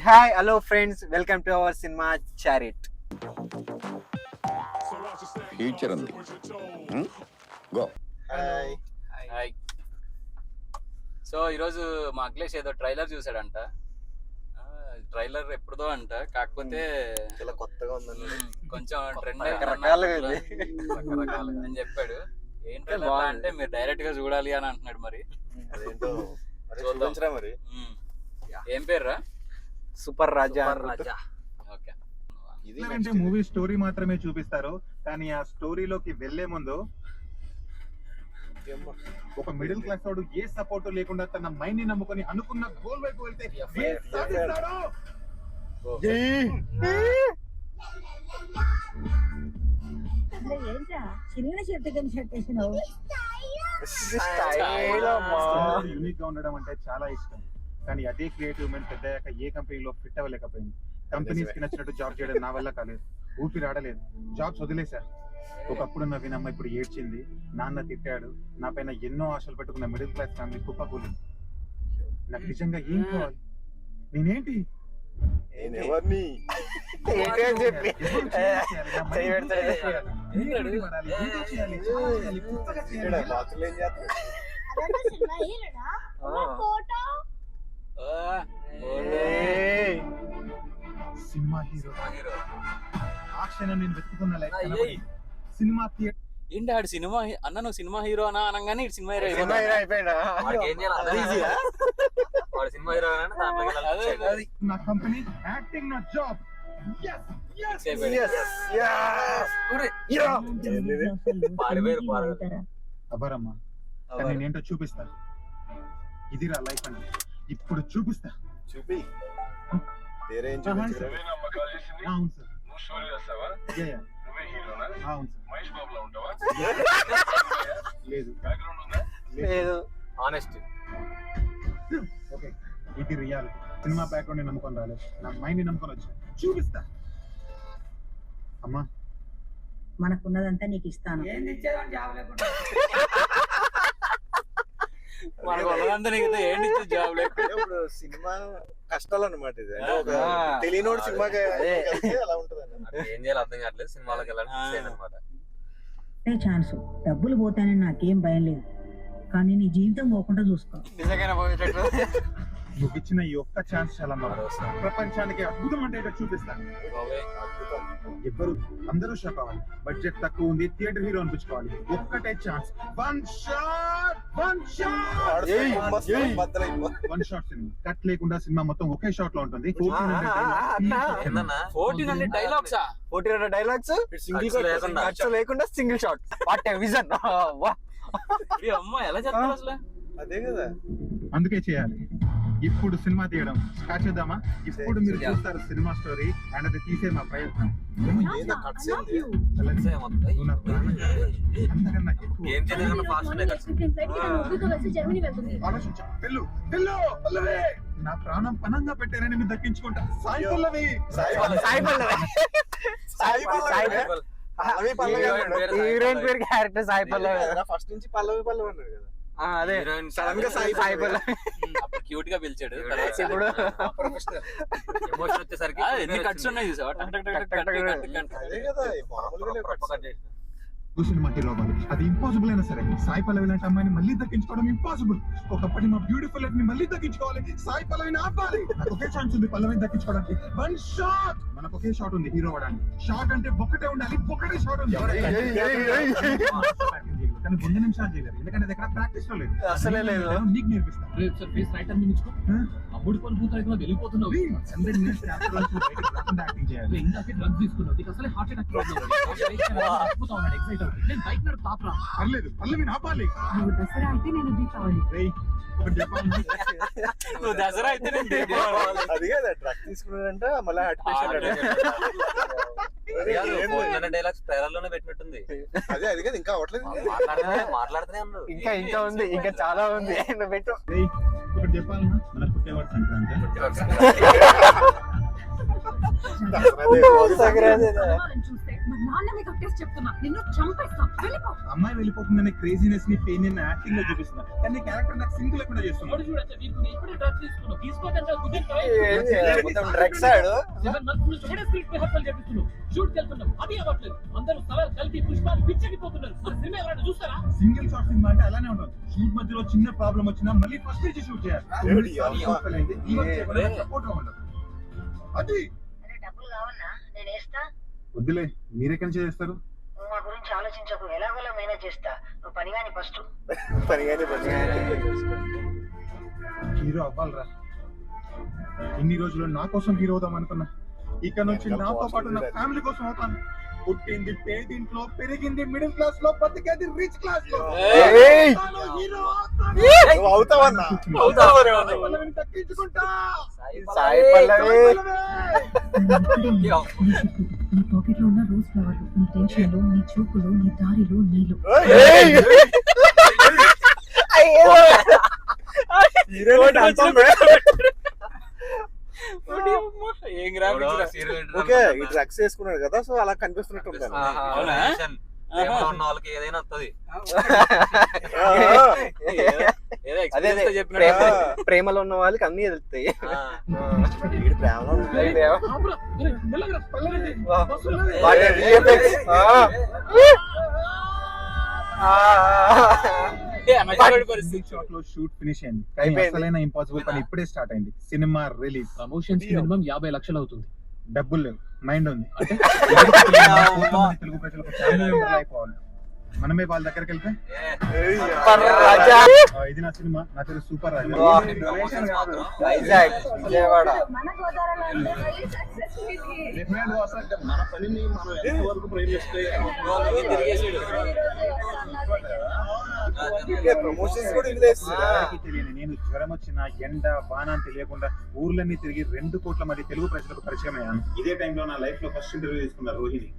Hi hello friends, welcome to our cinema chariot. Future ఉంది. Go. Hi. So ఈరోజు మా అఖిలేష్ ఏదో ట్రైలర్ చూసాడంట. ట్రైలర్ ఎప్పుడుదో అంట, కాకపోతే చాలా కొత్తగా ఉందండి, కొంచెం ట్రెండ్ రకరకాలుగా అని చెప్పాడు. ఏంటో అంటే మీరు డైరెక్ట్ గా చూడాలి అని అంటున్నాడు. మరి చూద్దాం. మరి ఏం పేర్రా? సూపర్ రాజా. ఓకే. అంటే మూవీ స్టోరీ మాత్రమే చూపిస్తారు, కానీ ఆ స్టోరీలోకి వెళ్లే ముందు ఒక మిడిల్ క్లాస్ వాడు ఏ సపోర్ట్ లేకుండా తన మైండ్ ని నమ్ముకొని అనుకున్న గోల్ వైపు వెళ్తే ఏ సాధిస్తాడో. యూనిక్ గా ఉండడం అంటే చాలా ఇష్టం, కానీ అదే క్రియేటివ్ మైండ్ పెద్దయ్యాక ఏ కంపెనీలో ఫిట్ అవ్వలేకపోయింది. కంపెనీస్ కి నచ్చినట్టు జాబ్ చేయడం నా వల్ల కాలేదు, ఊపిరి ఆడలేదు, జాబ్స్ వదిలేశారు. ఒకప్పుడు నవ్వినమ్మ ఇప్పుడు ఏడ్చింది, నాన్న తిట్టాడు, నా పైన ఎన్నో ఆశలు పెట్టుకున్న మిడిల్ క్లాస్ ఫ్యామిలీ కుప్పకూలింది. నాకు నిజంగా ఏం కావాలి? నేనేంటి? సినిమా హీరో ఆ క్షణం నేను వెతుకుతున్న లైఫ్ సినిమా థియేటర్. ఏంటి ఆడు సినిమా అన్న, నువ్వు సినిమా హీరో అనా అనగానే సినిమా హీరో అయిపోయినా. నా కంపెనీ, యాక్టింగ్ నా జాబ్. అబ్బరమ్మా, నేనేంటో చూపిస్తా. ఇదిరా లైఫ్ అంటే, ఇప్పుడు చూపిస్తా. చూపి. అవును సార్. అవును లేదు. ఆనెస్ట్. ఓకే, ఇది రియాలిటీ. సినిమా బ్యాక్గ్రౌండ్ నమ్ముకొని రాలేదు, నా మైండ్ ని నమ్ముకొని వచ్చి చూపిస్తా. అమ్మా, మనకున్నదంతా నీకు ఇస్తాను. జాబ్ ఇప్పుడు సినిమా కష్టాలు అన్నమాట. ఇది తెలియనోడు సినిమాకి అలా ఉంటది. ఏం చేయాలి అర్థం కావట్లేదు. సినిమాలకు వెళ్ళాలి అనమాట. ఛాన్స్, డబ్బులు పోతానని నాకేం భయం లేదు, కానీ నీ జీవితం పోకుండా చూసుకో. నిజంగానే పోయేటట్టు. నువ్వు ఇచ్చిన ఈ ఒక్క ఛాన్స్ చాలా ప్రపంచానికి అద్భుతం అంటే చూపిస్తా. ఎవ్వరు అందరూ షాక్ అవ్వాలి. బడ్జెట్ తక్కువ ఉంది, థియేటర్ హీరో అనిపించుకోవాలి. ఒక్కటే chance, one shot cinema. Cut లేకుండా సినిమా మొత్తం ఒకే షాట్ లో ఉంటుంది. 1400 డైలాగ్స్ సింగిల్ లేకుండా single shot. What a vision. అమ్మ ఎలా చెప్తారు అసలు? అదే కదా, అందుకే చేయాలి. ఇప్పుడు సినిమా తీయడం స్టార్ట్ చేద్దామా? ఇప్పుడు మీరు చూస్తారు సినిమా స్టోరీ, అండ్ అది తీసే మా ప్రయత్నం. నా ప్రాణం పనంగా పెట్టారని మీరు దక్కించుకుంటా. సాయి పల్లవి. హీరోయిన్ పేరు క్యారెక్టర్ సాయి పల్లవి. ఫస్ట్ నుంచి పల్లవి అన్నాడు కదా. అదే సడన్ గా సాయి పల్లవి క్యూట్ గా పిలిచాడు. ఇప్పుడు ఎమోషన్ వచ్చేసరికి ఎన్ని కట్స్ ఉన్నాయి చూసావా? సినిమా హీరో అవ్వాలి, అది ఇంపాసిబుల్ అయినా సరే. సాయి పల్లవి లాంటి అమ్మాయిని మళ్ళీ దక్కించుకోవడం ఇంపాసిబుల్. ఒకప్పటి మా బ్యూటిఫుల్ లైఫ్ ని మళ్ళీ దక్కించుకోవాలి. సాయి పల్లవిని ఆపాలి. నాకు ఒకే ఛాన్స్ ఉంది పల్లవిని దక్కించుకోవడానికి. One shot. మనకు ఒకే షాట్ ఉంది హీరో అవ్వడానికి. షాట్ అంటే ఒకటే ఉండాలి, ఒకటే షాట్ ఉంది. కానీ 2 నిమిషాలు చేయలేదు, ఎందుకంటే అది ఎక్కడ ప్రాక్టీస్ లో లేదు. అసలే లేదు. నీకు నేర్పిస్తాను. అప్పుడు కొన్ని పూతలు వెళ్ళిపోతున్నావు. యాక్టింగ్ చేయాలి. ఇందాకే డ్రగ్స్ తీసుకున్నావు, నీకు అసలే హార్ట్ అటాక్ నేను బైక్ నడు తాపరా. పర్లేదు, పల్లవిని ఆపాలి. నువ్వు దసరా అయితే నేను దీపావళి. నువ్వు దసరా అయితే అది కదా, డ్రగ్ తీసుకున్నాడంట మళ్ళీ హార్ట్ పేషెంట్. డైలాగ్స్ ట్రైలర్ లోనే పెట్టినట్టుంది. అదే అది కదా, ఇంకా అవ్వట్లేదు. మాట్లాడుతూనే ఉన్నాడు. ఇంకా ఉంది, ఇంకా చాలా ఉంది. పెట్టు. ఒకటి చెప్పాలన్నా, మన పుట్టేవాడు సంక్రాంతి. చూస్తే మా నాన్న మీకు అక్కేసి చెప్తున్నా నిన్ను చంపేస్తా వెళ్ళిపో. అమ్మాయి వెళ్ళిపోతుందనే క్రేజీనెస్ ని పెయిన్ ని యాక్టింగ్ లో చూపిస్తున్నా కానీ క్యారెక్టర్ నాకు సింక్ లేకుండా చేస్తున్నా. వాడు చూడొచ్చు వీరికి ఇప్పుడే డ్రగ్స్ తీసుకున్నావు తీసుకోకంటే మొత్తం డ్రగ్స్ ఆడు. 7 months నుంచి ఒకటే స్క్రిప్ట్ రిహర్సల్ చేపిస్తున్నావు షూట్ వెళ్తున్నావు అది అవ్వట్లేదు అందరూ స్థలాలు కలిపి పుష్పాలు పిచ్చెక్కిపోతున్నారు మన సినిమా ఎవరైనా చూస్తారా? సింగిల్ షాట్ సినిమా అంటే అలానే ఉంటుంది. షూట్ మధ్యలో చిన్న ప్రాబ్లం వచ్చినా మళ్ళీ ఫస్ట్ నుంచి షూట్ చేయాలి. సపోర్ట్ గా ఉండదు. అది డబ్బులు కావన్నా నేను వేస్తా. వద్దులే, మీరెక్కడి నుంచి చేస్తారు? నువ్వు మా గురించి ఆలోచించకు, ఎలాగోలా మేనేజ్ చేస్తా. నువ్వు పని కానీ ఫస్ట్ హీరో అవ్వాలరా. ఇన్ని రోజులు నా కోసం హీరో అవుదాం అనుకున్నా. ఇక్కడ నుంచి నాతో పాటు నా ఫ్యామిలీ కోసం అవుతాను. పుట్టింది పేదింట్లో, పెరిగింది మిడిల్ క్లాస్ లో, బతికేది రిచ్ క్లాస్ లో. హీరో అవుతావన్నా తగ్గించుకుంటా. సాయి పల్లవి. నీ పాకెట్ లో ఉన్న రోజ్ ఫ్లవర్లు, నీ టెన్షన్ లో, నీ చూపులు, నీ దారిలో నీళ్ళు. ఏం గ్రాఫిక్స్ ఓకే, ఈ డ్రగ్స్ వేసుకున్నాడు కదా, సో అలా కనిపిస్తున్నట్టు ఉంటాను. ఉన్న వాళ్ళకి ఏదైనా వస్తుంది అదే ప్రేమలో ఉన్న వాళ్ళకి అన్ని వెళ్తాయి. షూట్ ఫినిష్ అయింది కానీ అసలైన ఇంపాసిబుల్ పని ఇప్పుడే స్టార్ట్ అయింది. Cinema release. ప్రమోషన్స్ కి మినిమం 50 లక్షలు అవుతుంది. డబ్బులు లేవు, మైండ్ ఉంది. తెలుగు ప్రజలకు ఫ్యామిలీ మెంబర్లు అయిపోవాలి. మనమే వాళ్ళ దగ్గరికి వెళ్తే ఇది నా సినిమా, నా పేరు సూపర్ రాజా. వైజాగ్, విజయవాడ. మన గోదావరిలో ఉండే మళ్ళీ successfully. మన పనిని మనం ఎంతవరకు ప్రేమిస్తే తెలియని నేను జ్వరం వచ్చిన ఎండ వాన అని తెలియకుండా ఊర్లన్నీ తిరిగి 2 కోట్ల మంది తెలుగు ప్రజలకు పరిచయం అయ్యాను. ఇదే టైంలో నా లైఫ్ లో ఫస్ట్ ఇంటర్వ్యూ తీసుకున్న రోహిణి.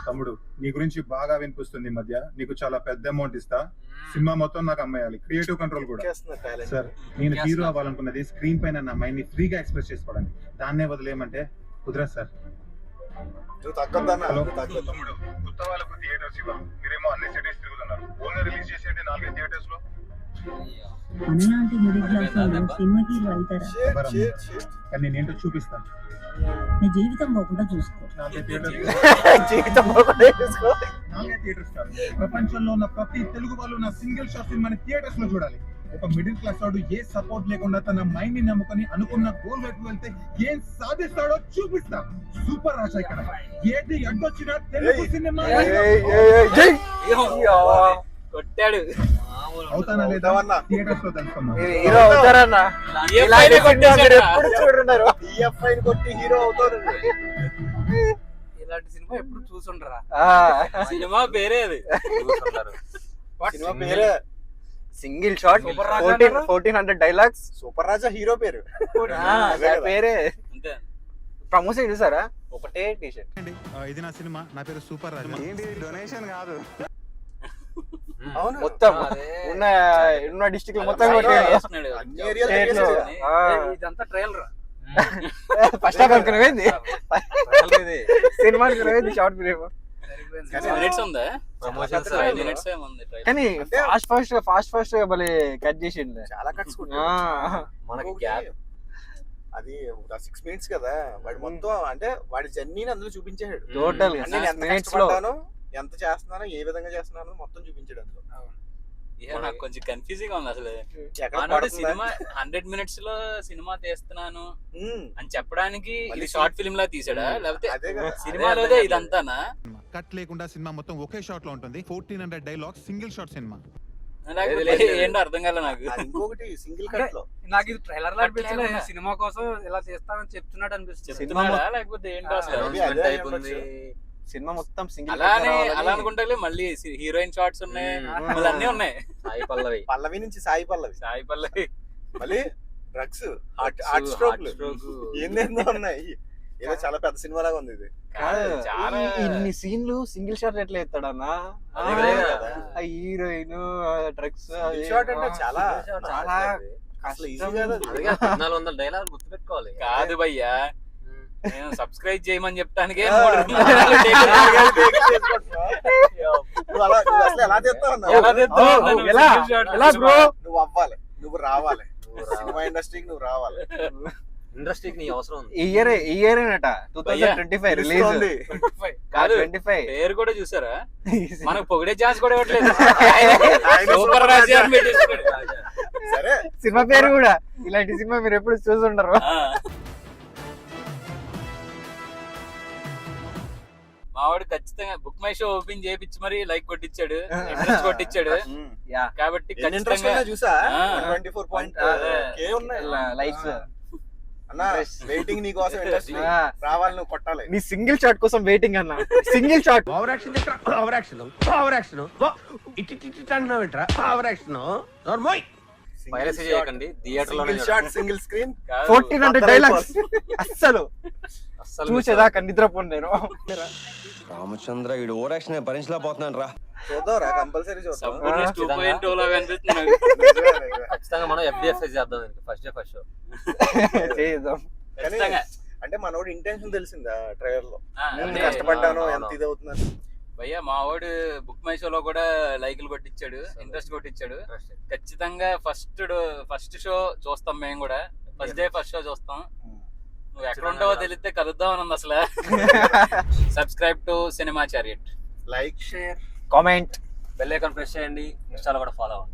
తమ్ముడు, నీ గురించి బాగా వినిపిస్తుంది ఈ మధ్య, నీకు చాలా పెద్ద అమౌంట్ ఇస్తా, సినిమా మొత్తం నాకు అమ్మేయాలి, క్రియేటివ్ కంట్రోల్ కూడా. సార్, నేను హీరో అవ్వాలనుకున్నది స్క్రీన్ పైన నా మైండ్ ని ఫ్రీగా ఎక్స్ప్రెస్ చేసుకోవడానికి. దాన్నే వదిలేయమంటే కుదరదు సార్. హలో తమ్ముడు, కొత్త వాళ్ళకు థియేటర్స్ ఇవ్వం, మీరేమో అన్ని సిటీస్ తిరుగుతున్నారు. ఓన్లీ రిలీజ్ చేసేది 4 థియేటర్స్ లో. మనలాంటి మిడిల్ క్లాస్ వాళ్ళు సినిమా హీరో అవుతారా? కానీ నేనేంటో చూపిస్తాను. నీ జీవితం పోకుండా చూసుకో. 4 థియేటర్స్ జీవితం ప్రపంచంలో ఉన్న ప్రతి తెలుగు వాళ్ళు నా సింగిల్ షాట్ సినిమాని థియేటర్స్ లో చూడాలి. ఒక మిడిల్ క్లాస్ వాడు ఏ సపోర్ట్ లేకుండా తన మైండ్ ని నమ్ముకొని అనుకున్న గోల్ వైపు వెళ్తే ఏం సాధిస్తాడో చూపిస్తా. సూపర్ రాజా ఇక్కడ. ఏది అడ్డొచ్చినా తెలుగు సినిమా కొట్టాడు. అవుతానా లేదా థియేటర్స్ లో తెలుసుకున్నాం. హీరో అవుతారన్నా. ఎప్పుడు చూడున్నారు కొట్టి హీరో అవుతారు. ఇలాంటి సినిమా ఎప్పుడు చూసుండరా? సినిమా పేరే అది. సినిమా పేరే సింగిల్ షాట్, 1400 డైలాగ్స్. సూపర్ రాజా హీరో పేరు, పేరే. ప్రమోషన్ చూసారా? ఒకటే టీషర్ట్. ఇది నా సినిమా, నా పేరు సూపర్ రాజా. ఏంటి డొనేషన్ కాదు, మొత్తం ఉన్న డిస్ట్రిక్ట్ లో మొత్తం ఇదంతా ట్రైలర్. ఫస్ట్ హాఫ్ అనుకునేది, సినిమా అనుకునేది షార్ట్ ఫిలిం. కానీ ఫాస్ట్ గా భలే కట్ చేసిండు. చాలా కట్స్ మనకి గ్యాప్. అది 6 minutes కదా, వాడు మొత్తం అంటే వాడి జర్నీని అందులో చూపించాడు. టోటల్ ఎంత చేస్తున్నానో, ఏ విధంగా చేస్తున్నానో మొత్తం చూపించాడు అందులో. నాకు కొంచెం కన్ఫ్యూజింగ్ గా ఉంది అసలు. ఎక్కడ సినిమా 100 minutes లో సినిమా తీస్తున్నాను అని చెప్పడానికి ఇది షార్ట్ ఫిల్మ్ లా తీసాడా, లేకపోతే సినిమాలోదే ఇదంతానా? కట్ లేకుండా సినిమా మొత్తం ఒకే షాట్ లో ఉంటుంది. 1400 డైలాగ్స్, సింగిల్ షాట్ సినిమా. ఏంటో అర్థం కాలే నాకు. ఇంకొకటి సింగిల్ కట్ లో నాకు ఇది ట్రైలర్ లా అనిపించలే. సినిమా కోసం ఇలా చేస్తానని చెప్తున్నాడు అనిపిస్తుంది. లేకపోతే ఏంటో అసలు సినిమా మొత్తం సింగిల్ అలా అనుకుంటే మళ్ళీ హీరోయిన్ షార్ట్స్ ఉన్నాయి, మళ్ళీ అన్ని ఉన్నాయి. పల్లవి నుంచి సాయి పల్లవి మళ్ళీ డ్రగ్స్, హార్ట్ స్ట్రోక్ ఏందేందో ఉన్నాయి. ఏదో చాలా పెద్ద సినిమా లాగా ఉంది ఇది. చాలా ఇన్ని సీన్లు సింగిల్ షాట్ ఎట్లా ఎత్తాడన్నా? హీరోయిన్, డ్రగ్స్ షాట్ అంటే చాలా అసలు ఈజీ కాదు. 1400 డైలాగ్ గుర్తుపెట్టుకోవాలి. కాదు భయ్యా, నేను సబ్స్క్రైబ్ చేయమని చెప్తానికే ఆ. 3 నెలలు take నువ్వు అసలు ఎలా తెస్తావు అన్న? ఎలా తెస్తావు అన్న నువ్వు ఎలా? single shot? ఎలా బ్రో? నువ్వు అవ్వాలి, నువ్వు రావాలి, సినిమా ఇండస్ట్రీకి నువ్వు రావాలి. ఇండస్ట్రీకి నీ అవసరం ఉంది. ఈ ఇయర్ ఏనట 2025 రిలీజ్ తెలుస్తోంది. 25. కాదు 25 పేరు కూడా చూసారా మనకు పొగిడే ఛాన్స్ కూడా ఇవ్వట్లేదు ఆయన సూపర్ సూపర్ రాజా అని పెట్టేసుకున్నాడు. సరే సినిమా పేరు కూడా ఇలాంటి సినిమా మీరు ఎప్పుడు చూసుంటారు. ఆ. మావాడు ఖచ్చితంగా బుక్ మై షో ఓపెన్ చేయించి మరి లైక్ కొట్టించాడు, ఇంట్రెస్ట్ కొట్టించాడు. యా కాబట్టి ఎన్ని ఇంట్రెస్ట్ ఖచ్చితంగా చూసా ఆ. 24.k ఉన్నాయి లైక్స్ అన్న. వెయిటింగ్ నీ కోసం ఇండస్ట్రీ రావాలి, నువ్వు కొట్టాలి. నీ సింగిల్ షాట్ కోసం వెయిటింగ్ అన్న. Single shot. Over action over action over action ఇట్టి అంటున్నావేంట్రా ఓవర్ యాక్షన్ నార్మల్ పైరసీ చేయకండి, థియేటర్ షాట్, సింగిల్ స్క్రీన్. కాదు. 1400 డైలాగ్స్ అస్సలు అస్సలు చూసేదాకా నిద్రపోను నేను. రామచంద్ర వీడు ఓవర్ యాక్షన్ భరించలేకపోతున్నాను రా. చూద్దాం రా, కంపల్సరీ చూద్దాం. సంపూర్ణ 2.0 లాగా అనిపిస్తుంది నాకు. నిజమే, నిజమే. ఖచ్చితంగా మనం FDFS చేద్దాం ఫస్ట్ డే ఫస్ట్ షో. చేద్దాం. ఖచ్చితంగా. అంటే మనోడు ఇంటెన్షన్ తెలిసిందా ట్రైలర్ లో? ఆ, ఎంత అంటే కష్టపడ్డాను, అవును, ఎంత అవును. ఇది అవుతుందని. భయ్యా మా వాడు బుక్ మై షోలో కూడా లైకులు కొట్టించాడు, ఇంట్రెస్ట్ కొట్టించాడు. ఖచ్చితంగా ఫస్ట్ షో చూస్తాం మేము కూడా. ఫస్ట్ డే ఫస్ట్ షో చూస్తాం. నువ్వు ఎక్కడ ఉంటావో తెలిస్తే కలుద్దాం అని ఉంది అసలు. Subscribe to cinema chariot. Like, share, comment. Bell icon press చేయండి, ఇన్స్టాలో కూడా ఫాలో అవ్వండి.